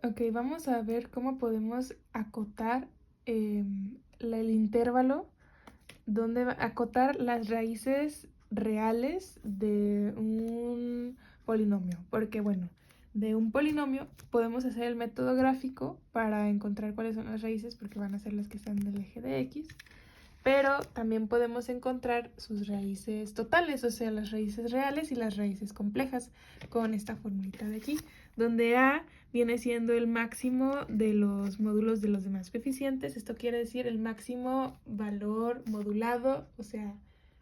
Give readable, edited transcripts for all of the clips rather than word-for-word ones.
Ok, vamos a ver cómo podemos acotar el intervalo, donde acotar las raíces reales de un polinomio. Porque bueno, de un polinomio podemos hacer el método gráfico para encontrar cuáles son las raíces, porque van a ser las que están en el eje de x. Pero también podemos encontrar sus raíces totales, o sea, las raíces reales y las raíces complejas, con esta formulita de aquí, donde a viene siendo el máximo de los módulos de los demás coeficientes. Esto quiere decir el máximo valor modulado, o sea,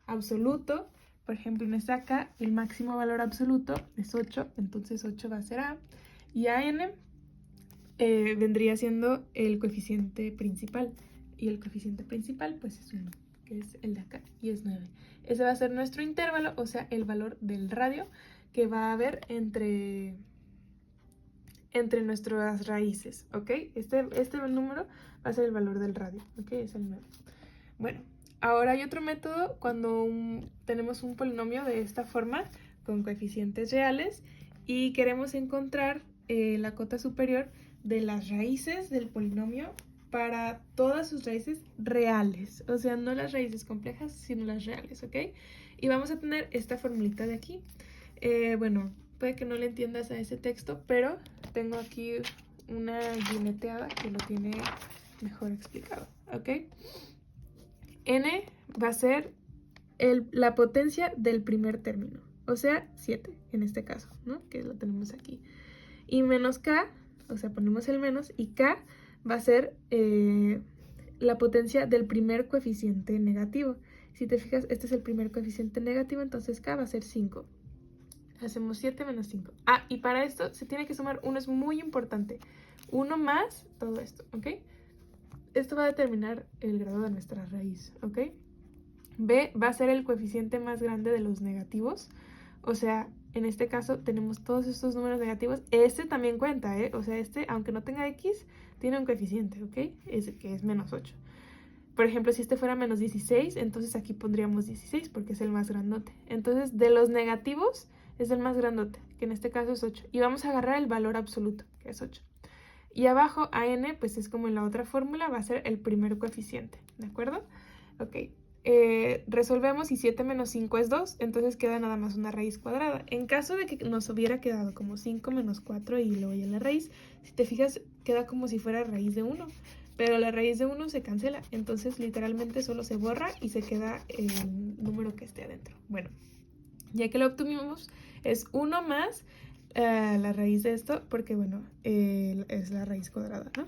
absoluto. Por ejemplo, en esta acá, el máximo valor absoluto es 8, entonces 8 va a ser a. Y an vendría siendo el coeficiente principal. Y el coeficiente principal pues es 1, que es el de acá, y es 9. Ese va a ser nuestro intervalo, o sea, el valor del radio que va a haber entre nuestras raíces, ¿ok? Este número va a ser el valor del radio, ¿ok? Es el 9. Bueno, ahora hay otro método cuando tenemos un polinomio de esta forma, con coeficientes reales, y queremos encontrar la cota superior de las raíces del polinomio para todas sus raíces reales, o sea, no las raíces complejas, sino las reales, ¿ok? Y vamos a tener esta formulita de aquí. Bueno, puede que no le entiendas a ese texto, pero tengo aquí una guineteada que lo tiene mejor explicado, ¿ok? N va a ser la potencia del primer término, o sea, 7 en este caso, ¿no? Que lo tenemos aquí. Y menos K, o sea, ponemos el menos, y K va a ser la potencia del primer coeficiente negativo. Si te fijas, este es el primer coeficiente negativo, entonces K va a ser 5. Hacemos 7 menos 5. Ah, y para esto se tiene que sumar 1, es muy importante. 1 más todo esto, ¿ok? Esto va a determinar el grado de nuestra raíz, ¿ok? B va a ser el coeficiente más grande de los negativos. O sea, en este caso tenemos todos estos números negativos. Este también cuenta, ¿eh? O sea, este, aunque no tenga x, tiene un coeficiente, ¿ok? Que es menos 8. Por ejemplo, si este fuera menos 16, entonces aquí pondríamos 16 porque es el más grandote. Entonces, de los negativos es el más grandote, que en este caso es 8. Y vamos a agarrar el valor absoluto, que es 8. Y abajo, an, pues es como en la otra fórmula, va a ser el primer coeficiente, ¿de acuerdo? Ok. Resolvemos y 7 menos 5 es 2, entonces queda nada más una raíz cuadrada. En caso de que nos hubiera quedado como 5 menos 4 y luego ya la raíz, si te fijas, queda como si fuera raíz de 1. Pero la raíz de 1 se cancela, entonces literalmente solo se borra y se queda el número que esté adentro. Bueno, ya que lo obtuvimos, es 1 más la raíz de esto, porque bueno, es la raíz cuadrada, ¿no?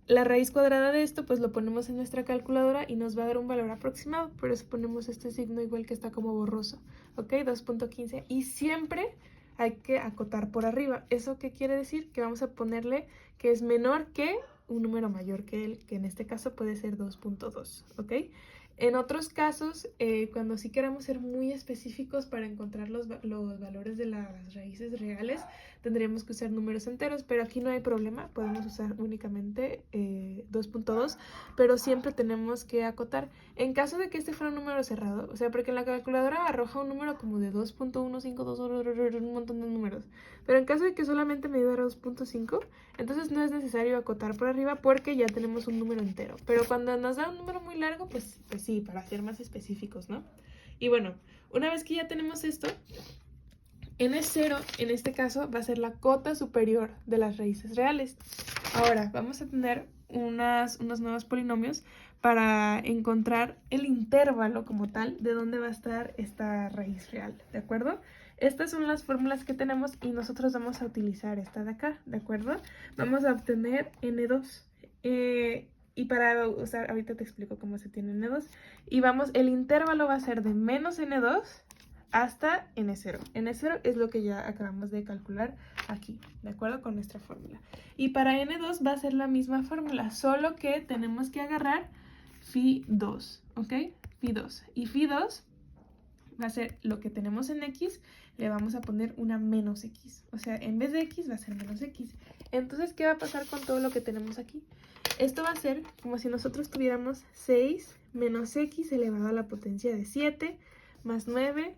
La raíz cuadrada de esto pues lo ponemos en nuestra calculadora y nos va a dar un valor aproximado, por eso ponemos este signo igual que está como borroso, ¿ok? 2.15, y siempre hay que acotar por arriba. ¿Eso qué quiere decir? Que vamos a ponerle que es menor que un número mayor que él, que en este caso puede ser 2.2, ¿ok? En otros casos, cuando sí queramos ser muy específicos para encontrar los valores de las raíces reales, tendríamos que usar números enteros, pero aquí no hay problema, podemos usar únicamente 2.2, pero siempre tenemos que acotar. En caso de que este fuera un número cerrado, o sea, porque en la calculadora arroja un número como de 2.152, un montón de números, pero en caso de que solamente me diera 2.5, entonces no es necesario acotar por arriba porque ya tenemos un número entero. Pero cuando nos da un número muy largo, pues sí, para ser más específicos, ¿no? Y bueno, una vez que ya tenemos esto, n0 en este caso va a ser la cota superior de las raíces reales. Ahora vamos a tener unos nuevos polinomios para encontrar el intervalo como tal de dónde va a estar esta raíz real, ¿de acuerdo? Estas son las fórmulas que tenemos y nosotros vamos a utilizar esta de acá, ¿de acuerdo? Vamos a obtener n2. Y para usar, ahorita te explico cómo se tiene n2. Y vamos, el intervalo va a ser de menos n2 hasta n0. n0 es lo que ya acabamos de calcular aquí, ¿de acuerdo? Con nuestra fórmula. Y para n2 va a ser la misma fórmula, solo que tenemos que agarrar phi2, ¿ok? Phi2. Y phi2 va a ser lo que tenemos en x, le vamos a poner una menos x. O sea, en vez de x va a ser menos x. Entonces, ¿qué va a pasar con todo lo que tenemos aquí? Esto va a ser como si nosotros tuviéramos 6 menos x elevado a la potencia de 7 más 9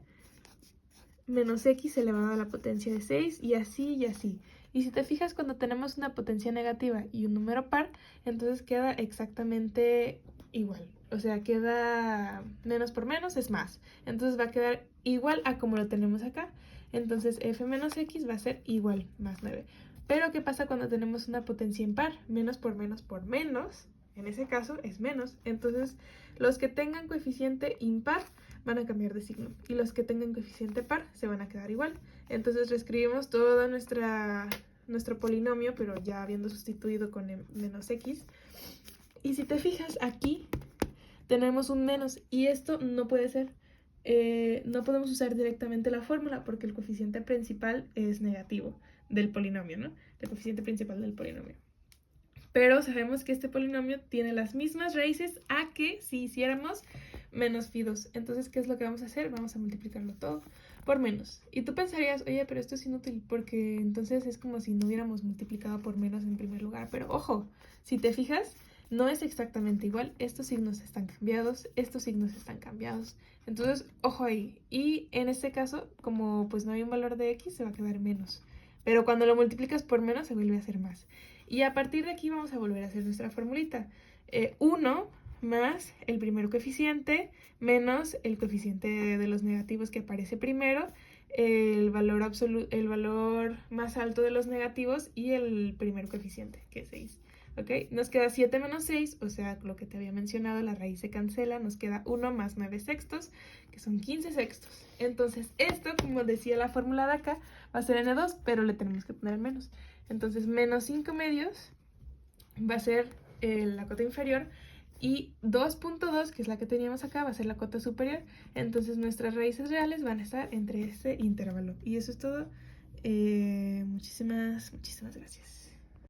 menos x elevado a la potencia de 6 y así y así. Y si te fijas, cuando tenemos una potencia negativa y un número par, entonces queda exactamente igual. O sea, queda menos por menos es más. Entonces va a quedar igual a como lo tenemos acá. Entonces f menos x va a ser igual, más 9. Pero ¿qué pasa cuando tenemos una potencia impar? Menos por menos por menos, en ese caso es menos. Entonces los que tengan coeficiente impar van a cambiar de signo. Y los que tengan coeficiente par se van a quedar igual. Entonces reescribimos todo nuestro polinomio, pero ya habiendo sustituido con menos x. Y si te fijas, aquí tenemos un menos. Y esto no puede ser. No podemos usar directamente la fórmula porque el coeficiente principal es negativo del polinomio, ¿no? El coeficiente principal del polinomio. Pero sabemos que este polinomio tiene las mismas raíces a que si hiciéramos menos phi 2. Entonces, ¿qué es lo que vamos a hacer? Vamos a multiplicarlo todo por menos. Y tú pensarías, oye, pero esto es inútil porque entonces es como si no hubiéramos multiplicado por menos en primer lugar. Pero ojo, si te fijas, no es exactamente igual. Estos signos están cambiados, estos signos están cambiados. Entonces, ojo ahí. Y en este caso, como pues no hay un valor de x, se va a quedar menos. Pero cuando lo multiplicas por menos, se vuelve a hacer más. Y a partir de aquí vamos a volver a hacer nuestra formulita. 1 más el primer coeficiente menos el coeficiente de los negativos que aparece primero, el valor más alto de los negativos y el primer coeficiente, que es 6. ¿Ok? Nos queda 7 menos 6, o sea, lo que te había mencionado, la raíz se cancela, nos queda 1 más 9 sextos, que son 15 sextos. Entonces, esto, como decía la fórmula de acá, va a ser n2, pero le tenemos que poner el menos. Entonces, menos 5 medios va a ser la cota inferior y 2.2, que es la que teníamos acá, va a ser la cota superior. Entonces, nuestras raíces reales van a estar entre este intervalo. Y eso es todo. Muchísimas gracias.